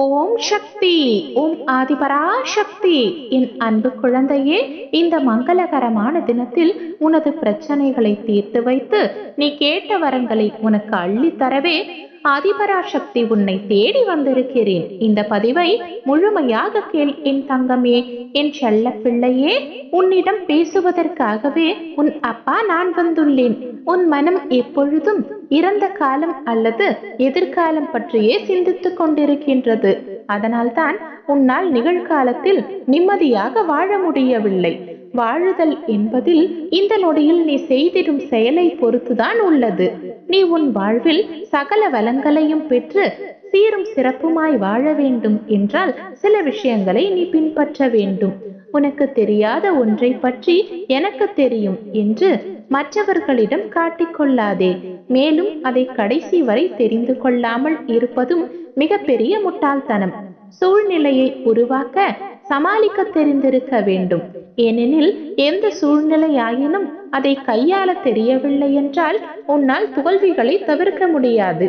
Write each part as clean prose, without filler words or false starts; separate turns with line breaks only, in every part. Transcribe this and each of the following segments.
ஓம் சக்தி. ஓம் ஆதிபராசக்தி. என் அன்பு குழந்தையே, இந்த மங்களகரமான தினத்தில் உனது பிரச்சனைகளை தீர்த்து வைத்து நீ கேட்ட வரங்களை உனக்கு அள்ளித்தரவே ஆதிபராசக்தி உன்னை தேடி வந்திருக்கிறேன். இந்த பதிவை முழுமையாக கேள் என் தங்கமே, என் செல்ல பிள்ளையே. உன்னிடம் பேசுவதற்காகவே உன் அப்பா நான் வந்துள்ளேன். உன் மனம் எப்பொழுதும் இறந்த காலம் அல்லது எதிர்காலம் பற்றியே சிந்தித்துக் கொண்டிருக்கின்றது. அதனால்தான் உன்னால் நிகழ்காலத்தில் நிம்மதியாக வாழ முடியவில்லை. வாழுதல் என்பதில் இந்த நொடியில் நீ செய்திடும் செயலை பொறுத்துதான் உள்ளது. நீ உன் வாழ்வில் சகல வளங்களையும் பெற்று சீரும் சிறப்புமாய் வாழ வேண்டும் என்றால் சில விஷயங்களை நீ பின்பற்ற வேண்டும். உனக்கு தெரியாத ஒன்றை பற்றி எனக்கு தெரியும் என்று மற்றவர்களிடம் காட்டிக்கொள்ளாதே. மேலும் அதை கடைசி வரை தெரிந்து கொள்ளாமல் இருப்பதும் மிகப்பெரிய முட்டாள்தனம். சூழ்நிலையை உருவாக்க சமாளிக்க தெரிந்திருக்க வேண்டும். ஏனெனில் எந்த சூழ்நிலையாயினும் அதை கையாள தெரியவில்லை என்றால் உன்னால் தோல்விகளை தவிர்க்க முடியாது.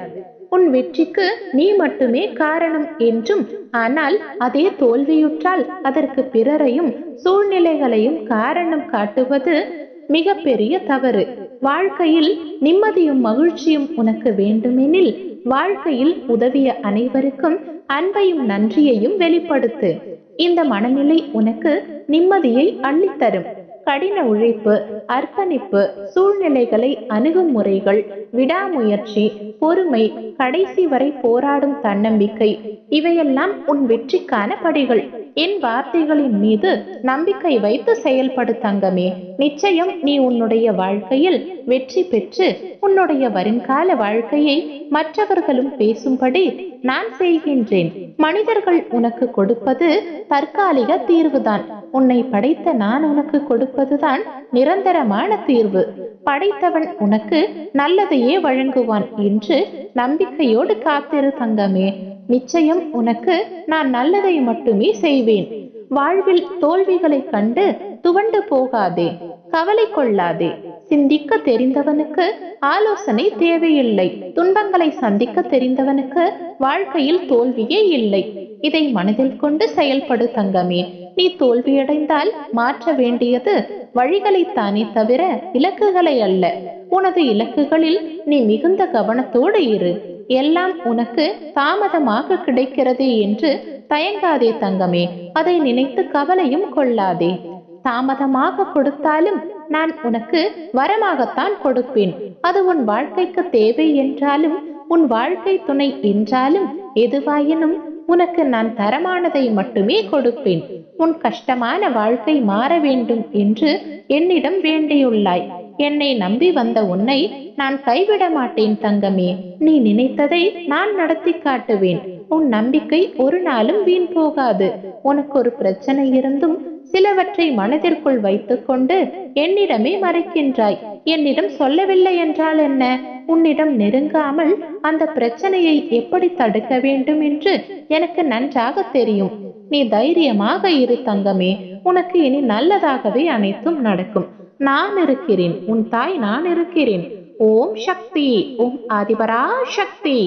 உன் வெற்றிக்கு நீ மட்டுமே காரணம் என்றும், ஆனால் அதே தோல்வியுற்றால் அதற்கு பிறரையும் சூழ்நிலைகளையும் காரணம் காட்டுவது மிக பெரிய தவறு. வாழ்க்கையில் நிம்மதியும் மகிழ்ச்சியும் உனக்கு வேண்டுமெனில் வாழ்க்கையில் உதவிய அனைவருக்கும் அன்பையும் நன்றியையும் வெளிப்படுத்து. இந்த மனநிலை உனக்கு நிம்மதியை அள்ளித்தரும். கடின உழைப்பு, அர்ப்பணிப்பு, சூழ்நிலைகளை அணுகும் முறைகள், விடாமுயற்சி, பொறுமை, கடைசி வரை போராடும் தன்னம்பிக்கை, இவையெல்லாம் உன் வெற்றிக்கான படிகள். என் வார்த்தைகளின் மீது நம்பிக்கை வைத்து செயல்படு தங்கமே. நிச்சயம் நீ உன்னுடைய வாழ்க்கையில் வெற்றி பெற்று உன்னுடைய வருங்கால வாழ்க்கையை மற்றவர்களும் பேசும்படி நான் செய்கின்றேன். மனிதர்கள் உனக்கு கொடுப்பது தற்காலிக தீர்வுதான். உன்னை படைத்த நான் உனக்கு கொடுப்பதுதான் நிரந்தரமான தீர்வு. படைத்தவன் உனக்கு நல்லதையே வழங்குவான் என்று நம்பிக்கையோடு காத்திரு தங்கமே. நிச்சயம் உனக்கு நான் நல்லதை மட்டுமே செய்வேன். வாழ்வில் தோல்விகளை கண்டு துவண்டு போகாதே, கவலை கொள்ளாதே. சிந்திக்க தெரிந்தவனுக்கு ஆலோசனை தேவையில்லை. துன்பங்களை சந்திக்க தெரிந்தவனுக்கு வாழ்க்கையில் தோல்வியே இல்லை. இதை மனதில் கொண்டு செயல்படு தங்கமே. நீ தோல்வியடைந்தால் மாற்ற வேண்டியது வழிகளைத்தானே தவிர இலக்குகளை அல்ல. உனது இலக்குகளில் நீ மிகுந்த கவனத்தோடு இரு. எல்லாம் உனக்கு தாமதமாக கிடைக்கிறது என்று தயங்காதே தங்கமே. அதை நினைத்து கவலையும் கொள்ளாதே. தாமதமாக கொடுத்தாலும் நான் உனக்கு வரமாகத்தான் கொடுப்பேன். அது உன் வாழ்க்கைக்கு தேவை என்றாலும் உன் வாழ்க்கை துணை என்றாலும் எதுவாயினும் உனக்கு நான் தரமானதை மட்டுமே கொடுப்பேன். உன் கஷ்டமான வாழ்க்கை மாற வேண்டும் என்று என்னிடம் வேண்டியுள்ளாய். என்னை நம்பி வந்த உன்னை நான் கைவிட மாட்டேன் தங்கமே. நீ நினைத்ததை நான் நடத்தி காட்டுவேன். உன் நம்பிக்கை ஒரு நாளும் வீண் போகாது. உனக்கு ஒரு பிரச்சனை இருந்தும் சிலவற்றை மனதிற்குள் வைத்துக்கொண்டு என்னிடமே மறைக்கின்றாய். என்னிடம் சொல்லவில்லை என்றால் என்ன? உன்னிடம் நெருங்காமல் அந்த பிரச்சனையை எப்படி தடுக்க வேண்டும் என்று எனக்கு நன்றாக தெரியும். நீ தைரியமாக இரு தங்கமே. உனக்கு இனி நல்லதாகவே அனைத்தும் நடக்கும். நான் இருக்கிறேன். உன் தாய் நான் இருக்கிறேன். ஓம் சக்தி. ஓம் ஆதிபராசக்தி.